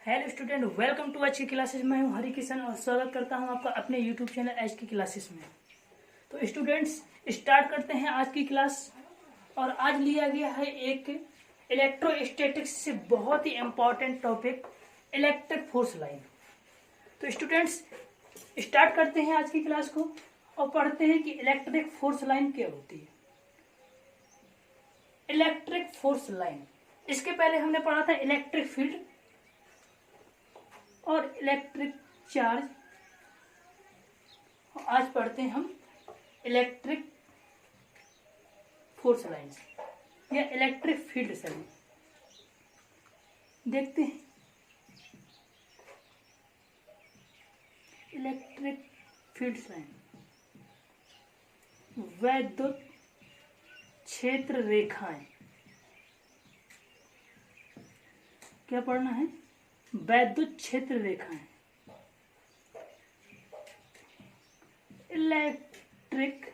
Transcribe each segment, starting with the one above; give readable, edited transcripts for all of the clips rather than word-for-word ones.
Hello student, welcome to आज की classes. मैं हूं हरि किशन और स्वागत करता हूं आपका अपने यूट्यूब चैनल आज की क्लासेस में। तो स्टूडेंट्स, स्टार्ट करते हैं आज की क्लास। और आज लिया गया है एक इलेक्ट्रोस्टैटिक्स से बहुत ही important topic, electric force line. तो स्टूडेंट्स, स्टार्ट करते हैं आज की क्लास को और पढ़ते हैं कि इलेक्ट्रिक फोर्स लाइन क्या होती है। इलेक्ट्रिक फोर्स लाइन, इसके पहले हमने पढ़ा था इलेक्ट्रिक फील्ड और इलेक्ट्रिक चार्ज। आज पढ़ते हैं हम इलेक्ट्रिक फोर्स लाइंस या इलेक्ट्रिक फील्ड लाइन। देखते हैं इलेक्ट्रिक फील्ड लाइन, वैद्युत क्षेत्र रेखाएं। क्या पढ़ना है? वैद्युत क्षेत्र रेखाएं, इलेक्ट्रिक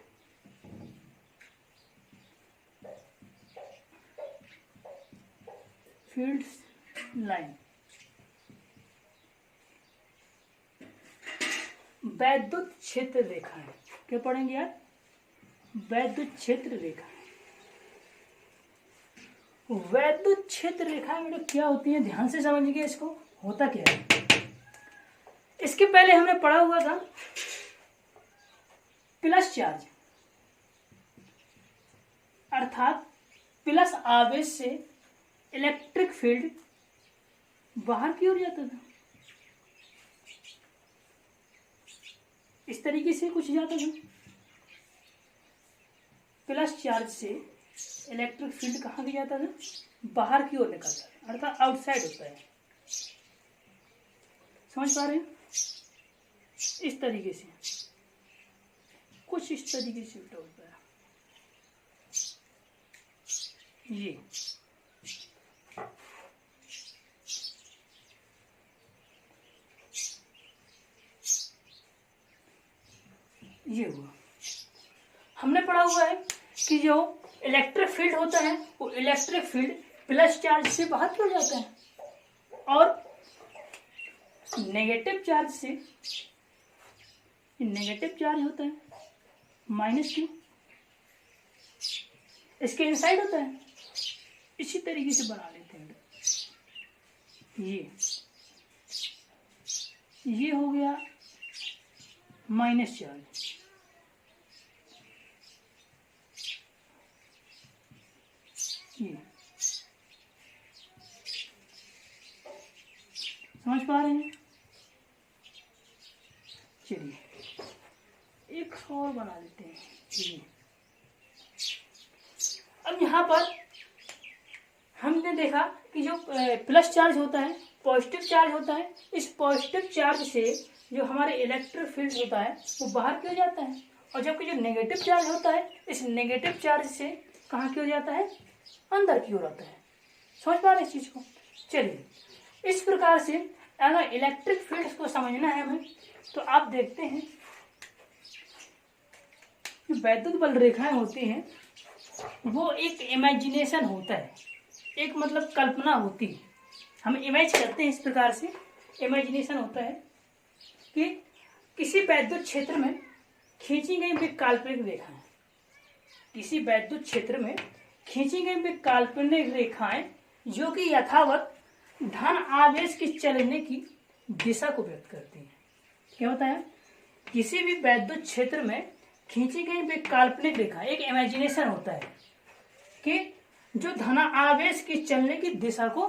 फील्ड लाइन। वैद्युत क्षेत्र रेखाएं क्या पढ़ेंगे यार? वैद्युत क्षेत्र रेखाएं। वैद्युत क्षेत्र रेखाएं मतलब क्या होती है, ध्यान से समझिए इसको। होता क्या है, इसके पहले हमने पढ़ा हुआ था प्लस चार्ज, अर्थात प्लस आवेश से इलेक्ट्रिक फील्ड बाहर की ओर जाता था। इस तरीके से कुछ जाता था। प्लस चार्ज से इलेक्ट्रिक फील्ड कहाँ भी जाता था? बाहर की ओर निकलता है, अर्थात आउटसाइड होता है। समझ पा रहे हैं? इस तरीके से, कुछ इस तरीके से उल्टा होता है। ये हुआ। हमने पढ़ा हुआ है कि जो इलेक्ट्रिक फील्ड होता है वो इलेक्ट्रिक फील्ड प्लस चार्ज से बाहर की ओर जाता है और नेगेटिव चार्ज से, नेगेटिव चार्ज होता है माइनस क्यू, इसके इनसाइड होता है। इसी तरीके से बना लेते हैं। ये हो गया माइनस चार्ज, ये समझ पा रहे हैं? चलिए एक और बना लेते हैं। अब यहाँ पर हमने देखा कि जो प्लस चार्ज होता है, पॉजिटिव चार्ज होता है। इस पॉजिटिव चार्ज से जो हमारे इलेक्ट्रिक फील्ड होता है वो बाहर की ओर जाता है, और जबकि जो नेगेटिव चार्ज होता है इस नेगेटिव चार्ज से कहाँ की ओर जाता है? अंदर की ओर आता है। समझ पा रहे इस चीज को? चलिए, इस प्रकार से अगर इलेक्ट्रिक फील्ड को समझना है हमें, तो आप देखते हैं कि वैद्युत बल रेखाएं होती हैं, वो एक इमेजिनेशन होता है, एक मतलब कल्पना होती है। हम इमेज करते हैं इस प्रकार से। इमेजिनेशन होता है कि किसी वैद्युत क्षेत्र में खींची गई वे काल्पनिक रेखाएं, किसी वैद्युत क्षेत्र में खींची गई वे काल्पनिक रेखाएं जो कि यथावत धन आवेश के चलने की दिशा को व्यक्त करती हैं। क्या होता है? किसी भी वैद्युत क्षेत्र में खींची गई वे काल्पनिक रेखा, एक इमेजिनेशन होता है कि जो धन आवेश के चलने की दिशा को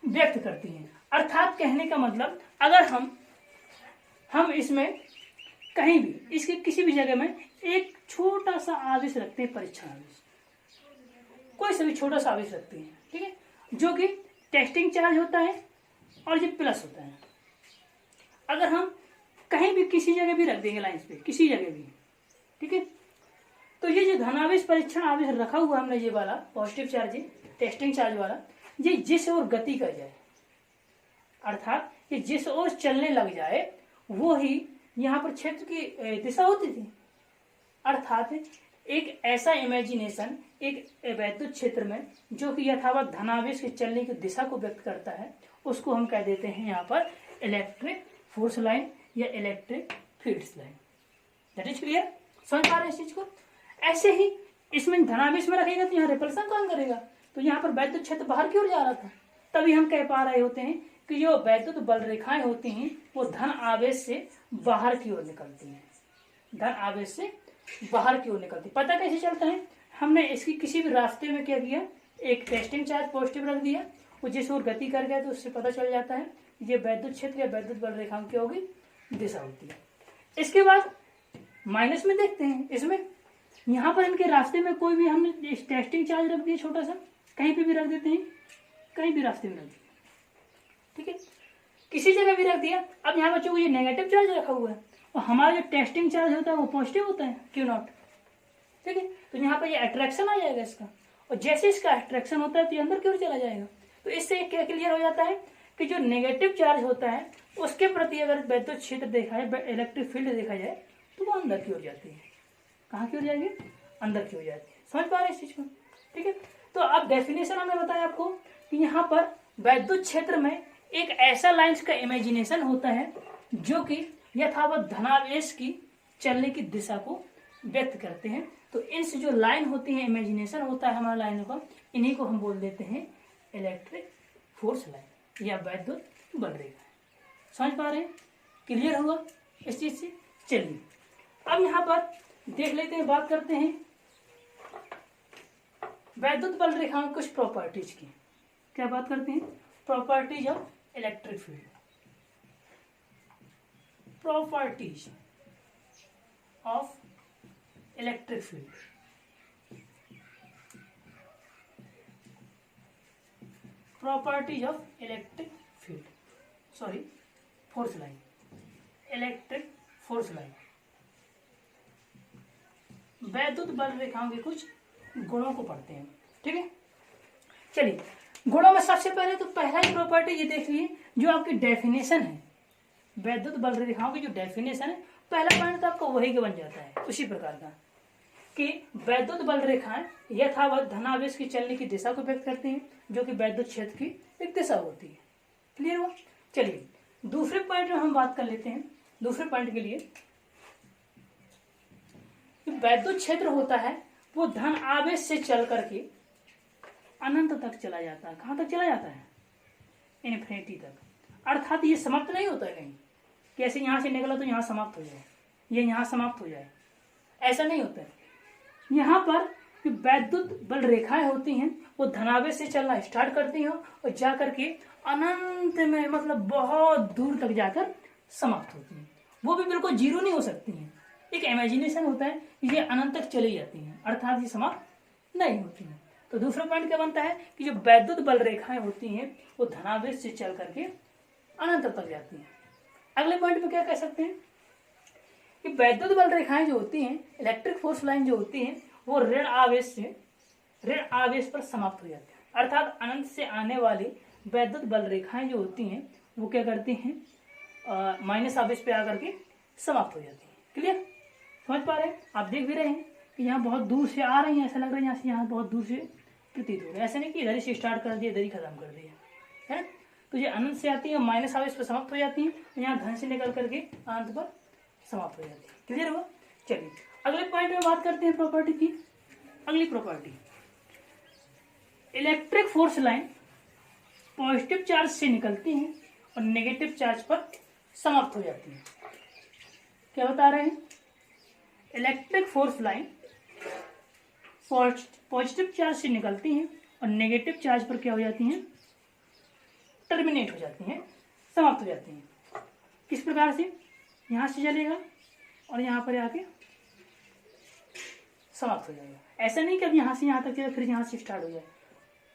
व्यक्त करती हैं। अर्थात कहने का मतलब, अगर हम इसमें कहीं भी, इसके किसी भी जगह में एक छोटा सा आवेश रखते हैं, परीक्षण आवेश, कोई सा भी छोटा सा आवेश रखते हैं, ठीक है, जो कि टेस्टिंग चार्ज होता है और ये प्लस होता है। अगर हम कहीं भी किसी जगह भी रख देंगे, लाइन पे किसी जगह भी, ठीक है, तो ये जो धनावेश परीक्षण आवेश रखा हुआ हमने, ये वाला पॉजिटिव चार्ज है, टेस्टिंग चार्ज वाला, ये जिस ओर गति कर जाए, अर्थात ये जिस ओर चलने लग जाए, वो ही यहाँ पर क्षेत्र की दिशा होती थी। अर्थात एक ऐसा इमेजिनेशन एक वैद्युत क्षेत्र में जो कि यथावत धनावेश के चलने की दिशा को व्यक्त करता है, उसको हम कह देते हैं यहाँ पर इलेक्ट्रिक फोर्स लाइन या electric fields line. That is clear? समझ पा रहे हैं इस चीज को? ऐसे ही इसमें धनावेश में रखेगा तो यहाँ रिपल्सन काम करेगा, तो यहाँ पर वैद्युत क्षेत्र बाहर की ओर जा रहा था, तभी हम कह पा रहे होते हैं कि जो वैद्युत बल रेखाएं होती हैं वो धन आवेश से बाहर की ओर निकलती हैं, धन आवेश से बाहर की ओर निकलती। पता कैसे चलता है? हमने इसकी किसी भी रास्ते में क्या किया, एक टेस्टिंग चार्ज पॉजिटिव रख दिया, वो जिस ओर गति कर गया तो उससे पता चल जाता है ये वैद्युत क्षेत्र या वैद्युत बल रेखाओं की होगी दिशा होती है। इसके बाद माइनस में देखते हैं, इसमें यहाँ पर इनके रास्ते में कोई भी हमने टेस्टिंग चार्ज रख दिया छोटा सा, कहीं पे भी रख देते हैं, कहीं भी रास्ते में रख दिया, ठीक है, किसी जगह भी रख दिया। अब यहाँ बच्चों को ये नेगेटिव चार्ज रखा हुआ है और हमारा जो टेस्टिंग चार्ज होता है वो पॉजिटिव होता है, क्यों नॉट, ठीक है। तो यहाँ पर ये अट्रैक्शन आ जाएगा इसका, और जैसे इसका अट्रैक्शन होता है तो ये अंदर की ओर चला जाएगा। तो इससे क्या क्लियर हो जाता है कि जो नेगेटिव चार्ज होता है उसके प्रति अगर वैद्युत क्षेत्र देखा जाए, इलेक्ट्रिक फील्ड देखा जाए, तो वो अंदर की ओर जाती है। कहाँ की ओर जाएगी? अंदर की ओर जाती है। समझ पा रहे हैं इस चीज को? ठीक है। तो अब डेफिनेशन हमने बताया आपको कि यहाँ पर वैद्युत क्षेत्र में एक ऐसा लाइंस का इमेजिनेशन होता है जो कि यथावत धनावेश की चलने की दिशा को व्यक्त करते हैं। तो इनसे जो लाइन होती है, इमेजिनेशन होता है हमारा लाइन का, इन्हीं को हम बोल देते हैं इलेक्ट्रिक फोर्स लाइन या वैद्युत बल रेखा। समझ पा रहे हैं? क्लियर हुआ इस चीज से? चलिए अब यहाँ पर देख लेते हैं, बात करते हैं वैद्युत बल रेखाओं कुछ प्रॉपर्टीज की। क्या बात करते हैं? Properties of electric field. Properties of electric field. Properties of electric field, sorry force line, electric force line. वैद्युत बल रेखाओं के कुछ गुणों को पढ़ते हैं, ठीक है। चलिए गुणों में सबसे पहले तो पहला ही प्रॉपर्टी ये देख लीजिए जो आपकी डेफिनेशन है, वैद्युत बल रेखाओं की जो डेफिनेशन है, पहला पॉइंट तो आपका वही के बन जाता है उसी प्रकार का कि वैद्युत बल रेखाएं यथावत धनावेश की चलने की दिशा को व्यक्त करती हैं जो कि वैद्युत क्षेत्र की एक दिशा होती है। क्लियर हुआ? चलिए दूसरे पॉइंट में हम बात कर लेते हैं। दूसरे पॉइंट के लिए वैद्युत क्षेत्र होता है वो धन आवेश से चल करके अनंत तक चला जाता है। कहां तक चला जाता है? इन्फिनिटी तक। अर्थात ये समाप्त नहीं होता है कहीं, कैसे यहां से निकला तो यहां समाप्त हो जाए, ये यहां समाप्त हो जाए, ऐसा नहीं होता है। यहाँ पर जो वैद्युत बल रेखाएं होती हैं वो धनावेश से चलना स्टार्ट करती हैं और जाकर के अनंत में, मतलब बहुत दूर तक जाकर समाप्त होती हैं। वो भी बिल्कुल जीरो नहीं हो सकती हैं, एक इमेजिनेशन होता है कि ये अनंत तक चली जाती हैं, अर्थात ये समाप्त नहीं होती हैं। तो दूसरा पॉइंट क्या बनता है कि जो वैद्युत बल रेखाएं होती हैं वो धनावेश से चल करके अनंत तक जाती हैं। अगले पॉइंट में क्या कह सकते हैं कि वैद्युत बल रेखाएं जो होती हैं, इलेक्ट्रिक फोर्स लाइन जो होती हैं, वो ऋण आवेश से ऋण आवेश पर समाप्त हो जाती है। अर्थात अनंत से आने वाली वैद्युत बल रेखाएं जो होती हैं वो क्या करती हैं, माइनस आवेश पे आकर के समाप्त हो जाती हैं। क्लियर? समझ पा रहे हैं? आप देख भी रहे हैं कि यहाँ बहुत दूर से आ रही हैं, ऐसा लग रहा है यहाँ से यहाँ बहुत दूर से प्रतीत हो रहा है। ऐसा नहीं कि इधर से स्टार्ट कर दिया इधर ही खत्म कर दिया है। तो ये अनंत से आती है, माइनस आवेश पर समाप्त हो जाती है, यहाँ धन से निकल करके अनंत पर समाप्त हो जाती है। क्लियर हुआ? चलिए अगले पॉइंट में बात करते हैं प्रॉपर्टी की। अगली property, electric force line positive charge से निकलती हैं और नेगेटिव चार्ज पर समाप्त हो जाती है। क्या बता रहे हैं? Electric force line positive charge से निकलती हैं और नेगेटिव चार्ज पर क्या हो जाती हैं? टर्मिनेट हो जाती हैं, समाप्त हो जाती हैं। किस प्रकार से? यहां से चलेगा और यहां पर आके समाप्त हो जाएगा। ऐसा नहीं कि अब यहां से यहां तक चले फिर यहां से स्टार्ट हो जाए।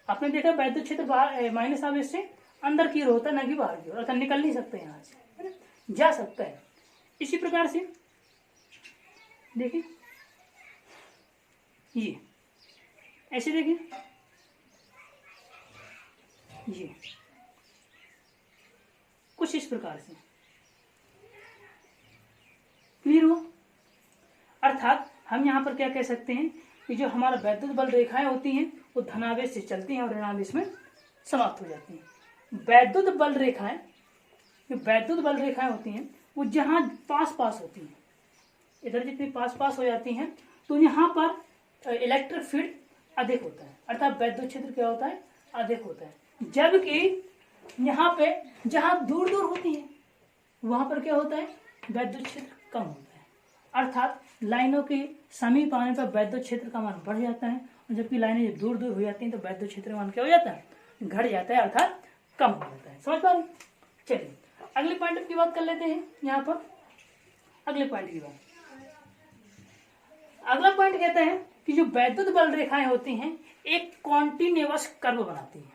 आपने देखा वैद्युत क्षेत्र बाहर माइनस आवेश से अंदर की ओर होता है, ना कि बाहर की ओर, अर्थात निकल नहीं सकते यहाँ से, है ना, जा सकता है। इसी प्रकार से देखिए ये ऐसे देखिए, ये कुछ इस प्रकार से। क्लियर हुआ? अर्थात हम यहाँ पर क्या कह सकते हैं कि जो हमारा वैद्युत बल रेखाएं होती हैं वो धनावेश से चलती हैं और ऋणावेश में समाप्त हो जाती हैं। वैद्युत बल रेखाएं, जो वैद्युत बल रेखाएं होती हैं वो जहाँ पास पास होती हैं, इधर जितनी पास पास हो जाती हैं तो यहाँ पर इलेक्ट्रिक फील्ड अधिक होता है, अर्थात वैद्युत क्षेत्र क्या होता है, अधिक होता है। जबकि यहाँ पे जहाँ दूर दूर होती है वहां पर क्या होता है, वैद्युत क्षेत्र कम होता है, अर्थात लाइनों के समीप आने पर वैद्युत क्षेत्र का मान बढ़ जाता है, और जबकि लाइनें जब दूर दूर हो जाती हैं तो वैद्युत क्षेत्र का मान क्या हो जाता है, घट जाता है, अर्थात कम हो जाता है। समझ पा रहे? चलिए अगले पॉइंट की बात कर लेते हैं। यहाँ पर अगले पॉइंट की बात, अगला पॉइंट कहता है कि जो वैद्युत बल रेखाएं होती हैं एक कॉन्टिन्यूअस कर्व बनाती हैं।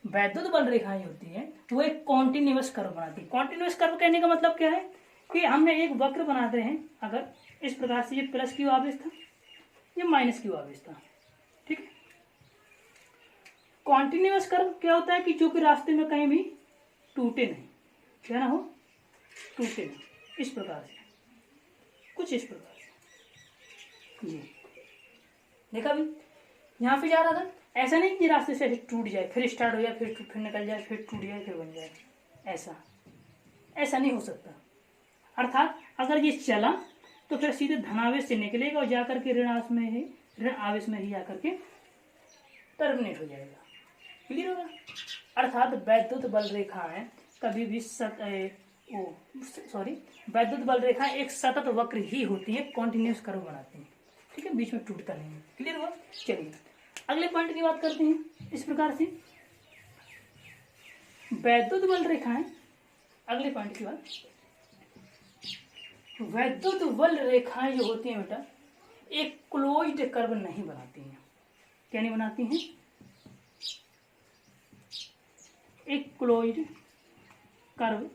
वैद्युत बल रेखाएं होती हैं वो एक कॉन्टिन्यूअस कर्व बनाती है। कॉन्टिन्यूअस कर्व कहने का मतलब क्या है कि हमने एक वक्र बनाते हैं, अगर इस प्रकार से, ये प्लस क्यू आवेश था, ये माइनस क्यू आवेश था, ठीक है। कॉन्टिन्यूअस कर्व क्या होता है कि जो कि रास्ते में कहीं भी टूटे नहीं, क्या ना हो, टूटे नहीं, इस प्रकार से, कुछ इस प्रकार से। जी देखा भी, यहाँ पे जा रहा था, ऐसा नहीं कि रास्ते से टूट जाए फिर स्टार्ट हो जाए फिर निकल जाए फिर टूट जाए फिर बन जाए, ऐसा नहीं हो सकता। अर्थात अगर ये चला तो फिर सीधे धनावेश से निकलेगा और जाकर के ऋण आवेश में ही जाकर के टर्मिनेट हो जाएगा। क्लियर होगा? अर्थात वैद्युत बल रेखाएं कभी भी वैद्युत बल रेखाएं एक सतत वक्र ही होती है, कॉन्टिन्यूअस कर्व बनाती हैं, ठीक है, बीच में टूटता नहीं है। क्लियर हुआ? चलिए अगले पॉइंट की बात करते हैं। इस प्रकार से वैद्युत बल रेखाएं, अगले पॉइंट की बात, वैद्युत बल रेखाएं जो होती हैं बेटा एक क्लोज्ड कर्व नहीं बनाती हैं। क्या नहीं बनाती हैं? एक क्लोज्ड कर्व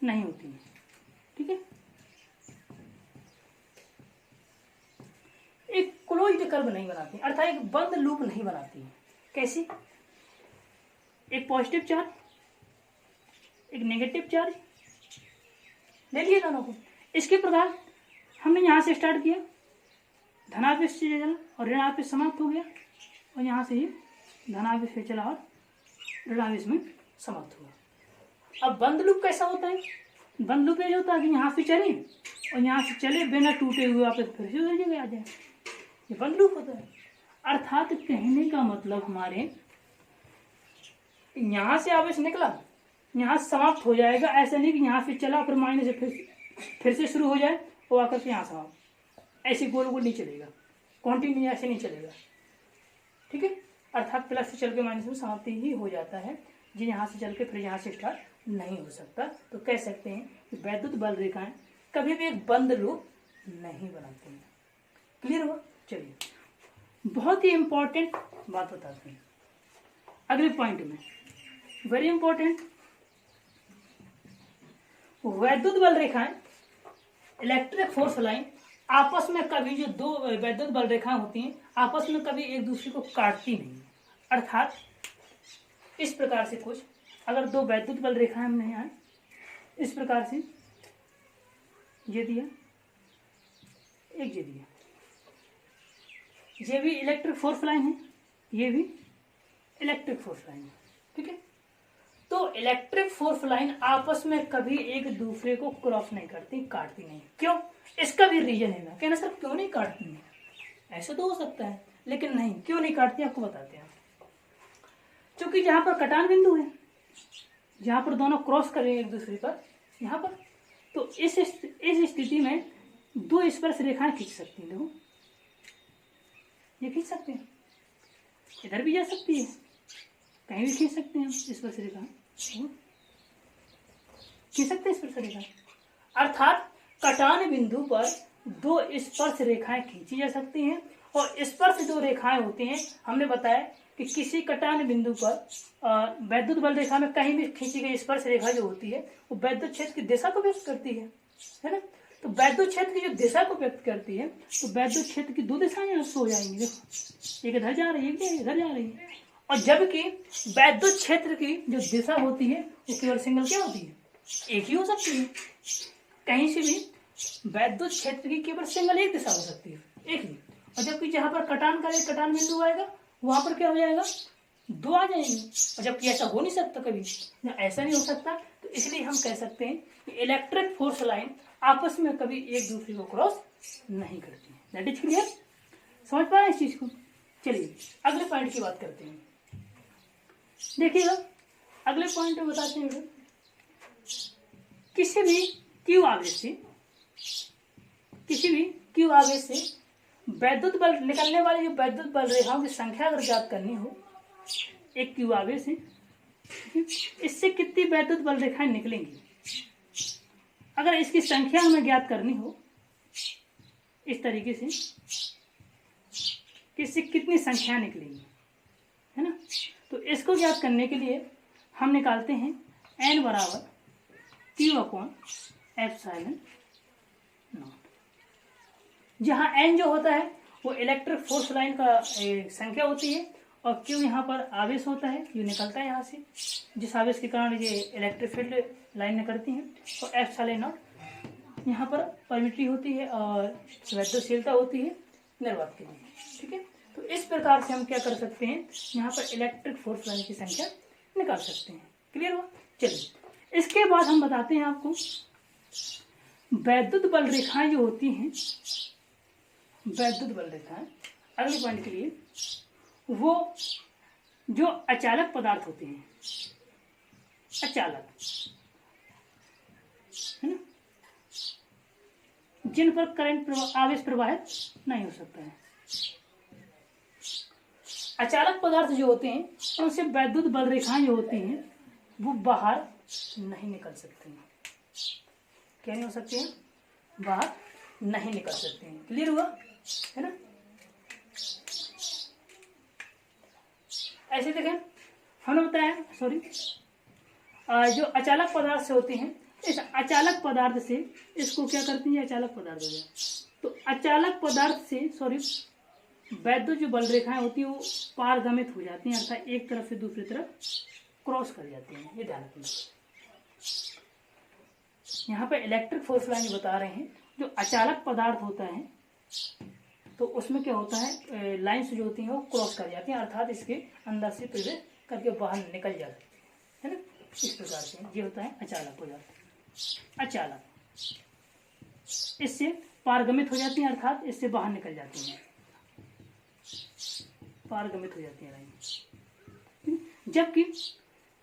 नहीं होती है, ठीक है। एक क्लोज्ड कर्व नहीं बनाती, अर्थात एक बंद लूप नहीं बनाती है। कैसे? एक पॉजिटिव चार्ज, एक नेगेटिव चार्ज ले लिए दोनों को। इसके प्रकार हमने यहां से स्टार्ट किया, धनावेश से चला और ऋणावेश समाप्त हो गया, और यहां से ही धनावेश से चला और ऋणावेश में समाप्त हुआ। अब बंद लूप कैसा होता है? बंद लूप ये होता है कि यहाँ से चले और यहाँ से चले बिना टूटे हुए वापस फिर से उधर जगह आ जाए, ये बंद लूप होता है। अर्थात कहने का मतलब हमारे यहाँ से आवेश निकला, यहाँ समाप्त हो जाएगा, ऐसा नहीं कि यहाँ से चला फिर माइनस से फिर से शुरू हो जाए और आकर के यहाँ समाप्त, ऐसे गोल गोल नहीं चलेगा, कॉन्टिन्यू ऐसे नहीं चलेगा, ठीक है। अर्थात प्लस से चल के माइनस में समाप्ति ही हो जाता है, जो यहाँ से चल के फिर यहाँ से स्टार्ट नहीं हो सकता। तो कह सकते हैं कि वैद्युत बल रेखाएं कभी भी एक बंद लूप नहीं बनाती हैं। क्लियर हुआ? चलिए बहुत ही इंपॉर्टेंट बात बताते हैं अगले पॉइंट में, वेरी इंपॉर्टेंट। वैद्युत बल रेखाएं, इलेक्ट्रिक फोर्स लाइन आपस में कभी, जो दो वैद्युत बल रेखाएं होती हैं आपस में कभी एक दूसरे को काटती नहीं। अर्थात इस प्रकार से कुछ, अगर दो वैद्युत बल रेखाएं हमने यहाँ इस प्रकार से ये दिया, एक ये दिया, ये भी इलेक्ट्रिक फोर्स लाइन है, ये भी इलेक्ट्रिक फोर्स लाइन है, ठीक है। तो इलेक्ट्रिक फोर्स लाइन आपस में कभी एक दूसरे को क्रॉस नहीं करती, काटती नहीं। क्यों? इसका भी रीजन है ना, कहना सर क्यों नहीं काटती है, ऐसा तो हो सकता है, लेकिन नहीं, क्यों नहीं काटती आपको बताते हैं। क्योंकि जहां पर कटान बिंदु है, जहां पर दोनों क्रॉस करेंगे एक दूसरे पर, यहाँ पर, तो इस स्थिति में दो स्पर्श रेखाएं खींच सकती हैं। देखो ये खींच सकते हैं, इधर भी जा सकती है, कहीं भी खींच सकते हैं स्पर्श रेखा, खींच सकते हैं स्पर्श रेखा। अर्थात कटान बिंदु पर दो स्पर्श रेखाएं खींची जा सकती हैं, और स्पर्श दो रेखाएं होती हैं। हमने बताया कि किसी कटान बिंदु पर वैद्युत बल रेखा में कहीं भी खींची गई स्पर्श रेखा जो होती है वो वैद्युत क्षेत्र की दिशा को व्यक्त करती है ना। तो वैद्युत क्षेत्र की जो दिशा को व्यक्त करती है, तो वैद्युत क्षेत्र की दो दिशाएं यहाँ हो जाएंगी। देखो एक इधर जा रही है, एक इधर जा रही है, और जबकि वैद्युत क्षेत्र की जो दिशा होती है वो केवल सिंगल क्या होती है, एक ही हो सकती है। कहीं से भी वैद्युत क्षेत्र की केवल सिंगल एक दिशा हो सकती है, एक ही। और जबकि जहां पर कटान का एक कटान बिंदु आएगा वहां पर क्या हो जाएगा, दो आ जाएंगे। और जबकि ऐसा हो नहीं सकता कभी, ऐसा नहीं हो सकता, तो इसलिए हम कह सकते हैं कि इलेक्ट्रिक फोर्स लाइन आपस में कभी एक दूसरे को क्रॉस नहीं करती है। दैट इज क्लियर, समझ पाए इस चीज को। चलिए अगले पॉइंट की बात करते हैं। देखिएगा अगले पॉइंट में बताते हैं, किसी भी क्यू आवेश से वैद्युत बल निकलने वाली जो वैद्युत बल रेखाओं की संख्या अगर ज्ञात करनी हो, एक क्यू आवेश है, इससे कितनी वैद्युत बल रेखाएं निकलेंगी, अगर इसकी संख्या हमें ज्ञात करनी हो इस तरीके से कि इससे कितनी संख्या निकलेगी, है ना। तो इसको ज्ञात करने के लिए हम निकालते हैं n बराबर Q/ε0, जहां n जो होता है वो इलेक्ट्रिक फोर्स लाइन का संख्या होती है और Q यहाँ पर आवेश होता है, Q निकलता है यहाँ से जिस आवेश के कारण ये इलेक्ट्रिक फील्ड लाइन करती हैं, और ε0 यहाँ पर परमिटिविटी होती है और वैद्युतशीलता होती है निर्वात के लिए, ठीक है। तो इस प्रकार से हम क्या कर सकते हैं, यहाँ पर इलेक्ट्रिक फोर्स लाइन की संख्या निकाल सकते हैं। क्लियर हुआ। चलिए इसके बाद हम बताते हैं आपको वैद्युत बल रेखाएं जो होती हैं, वैद्युत बल रेखाएं अगले पॉइंट के लिए, वो जो अचालक पदार्थ होते हैं, अचालक, है ना, जिन पर करंट आवेश प्रवाहित नहीं हो सकता है। अचालक पदार्थ जो होते हैं उनसे वैद्युत बल रेखाएं जो होती हैं वो बाहर नहीं निकल सकती हैं। क्या नहीं हो सकती हैं, बाहर नहीं निकल सकते हैं। क्लियर हुआ, है ना। ऐसे देखें हमने बताया, सॉरी, जो अचालक पदार्थ से होते हैं, इस अचालक पदार्थ से इसको क्या करती है, अचालक पदार्थ हो गया। तो अचालक पदार्थ से सॉरी वैद्युत जो बल रेखाएं होती है वो पारगमित हो जाती हैं, अर्थात एक तरफ से दूसरी तरफ क्रॉस कर जाती हैं। ये ध्यान रखिए, यहाँ पे इलेक्ट्रिक फोर्स लाइन बता रहे हैं, जो अचालक पदार्थ होता है तो उसमें क्या होता है, लाइन्स जो होती हैं वो क्रॉस कर जाती हैं, अर्थात इसके अंदर से प्रवेश करके बाहर निकल जाती है ना। इस प्रकार से ये होता है अचालक पदार्थ। अचालक इससे पारगमित हो जाती हैं, अर्थात इससे बाहर निकल जाती हैं, पारगमित हो जाती है लाइन। जबकि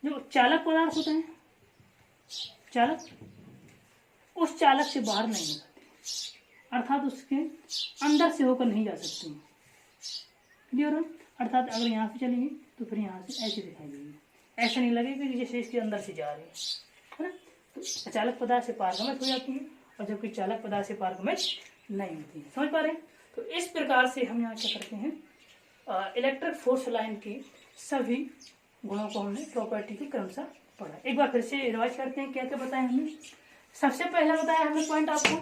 जो चालक पदार्थ होते हैं, चालक, उस चालक से बाहर नहीं निकलते, अर्थात उसके अंदर से होकर नहीं जा सकती। क्लियर हो, अर्थात अगर यहाँ से चलेंगे तो फिर यहाँ से ऐसे दिखाई देंगे, ऐसा नहीं लगेगा कि जैसे इसके अंदर से जा रही है ना। तो अचालक पदार्थ से पारगमित हो जाती है और जबकि चालक पदार्थ से पारगमित नहीं होती है। समझ पा रहे हैं। तो इस प्रकार से हम यहाँ क्या करते हैं, इलेक्ट्रिक फोर्स लाइन के सभी गुणों को हमने प्रॉपर्टी के क्रमशः पढ़ा। एक बार फिर से रिवाइज करते हैं क्या क्या बताया हमने। सबसे पहला बताया हमने पॉइंट आपको,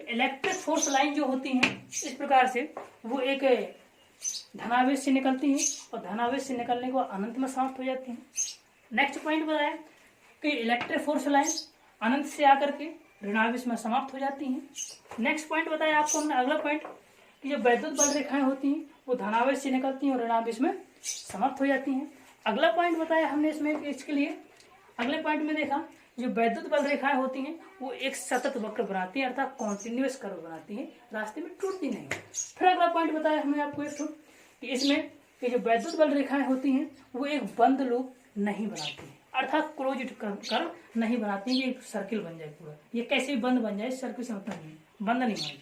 इलेक्ट्रिक फोर्स लाइन जो होती हैं इस प्रकार से वो एक धनावेश से निकलती हैं और धनावेश से निकलने के बाद अनंत में समाप्त हो जाती हैं। नेक्स्ट पॉइंट बताया कि इलेक्ट्रिक फोर्स लाइन अनंत से आकर के ऋणावेश में समाप्त हो जाती हैं। नेक्स्ट पॉइंट बताया आपको हमने, अगला पॉइंट, कि जो वैद्युत बल रेखाएं होती हैं वो धनावेश से निकलती हैं और ऋणावेश में समाप्त हो जाती हैं। अगला पॉइंट बताया हमने इसमें, इसके लिए अगले पॉइंट में देखा जो वैद्युत बल रेखाएं होती हैं वो एक सतत वक्र बनाती हैं, अर्थात कॉन्टिन्यूअस कर्व बनाती हैं, रास्ते में टूटती नहीं। फिर अगला पॉइंट बताया हमने आपको एक कि इसमें कि जो वैद्युत बल रेखाएं होती हैं वो एक बंद लूप नहीं बनाती हैं, अर्थात क्लोज्ड कर्व नहीं बनाती हैं, ये एक सर्किल बन जाए पूरा। ये कैसे बंद बन जाए, सर्किल से मतलब नहीं, बंद नहीं मानती।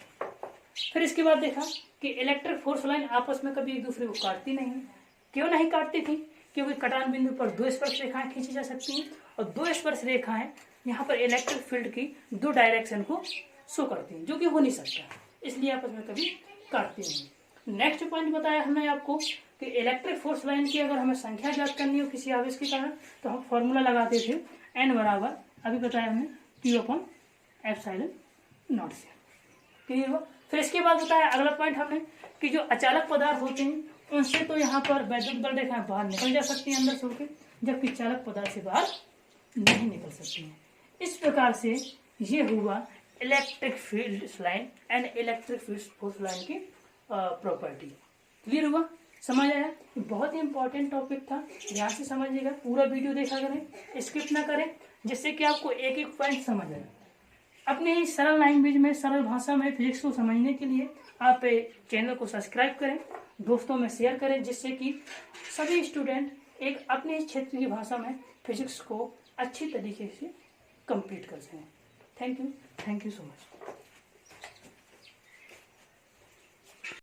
फिर इसके बाद देखा कि इलेक्ट्रिक फोर्स लाइन आपस में कभी एक दूसरे को काटती नहीं। क्यों नहीं काटती थी, क्योंकि कटान बिंदु पर दो स्पर्श रेखाएं खींची जा सकती हैं और दो स्पर्श रेखाएं यहाँ पर इलेक्ट्रिक फील्ड की दो डायरेक्शन को शो करती हैं, जो कि हो नहीं सकता, इसलिए आपस में कभी काटती नहीं। नेक्स्ट पॉइंट बताया हमने आपको कि इलेक्ट्रिक फोर्स लाइन की अगर हमें संख्या ज्ञात करनी हो किसी आवेश के कारण तो हम फॉर्मूला लगाते थे n बराबर, अभी बताया हमने Q/ε0 से। क्लियर हुआ। फिर इसके बाद बताया अगला पॉइंट हमने कि जो अचालक पदार्थ होते हैं उनसे तो यहाँ पर वैद्युत बल रेखाएं बाहर निकल जा सकती हैं अंदर से होकर, जबकि चालक पदार्थ से बाहर नहीं निकल सकती हैं। इस प्रकार से ये हुआ electric field line and electric field force line की प्रॉपर्टी। क्लियर हुआ, समझ आया? बहुत ही इंपॉर्टेंट टॉपिक था, ध्यान से समझिएगा, पूरा वीडियो देखा करें, स्किप ना करें, जिससे कि आपको एक एक पॉइंट समझ आए। अपने ही सरल लैंग्वेज में, सरल भाषा में फिजिक्स को समझने के लिए आप चैनल को सब्सक्राइब करें, दोस्तों में शेयर करें, जिससे कि सभी स्टूडेंट एक अपने क्षेत्र की भाषा में फिजिक्स को अच्छी तरीके से कंप्लीट कर सकें। Thank you so much.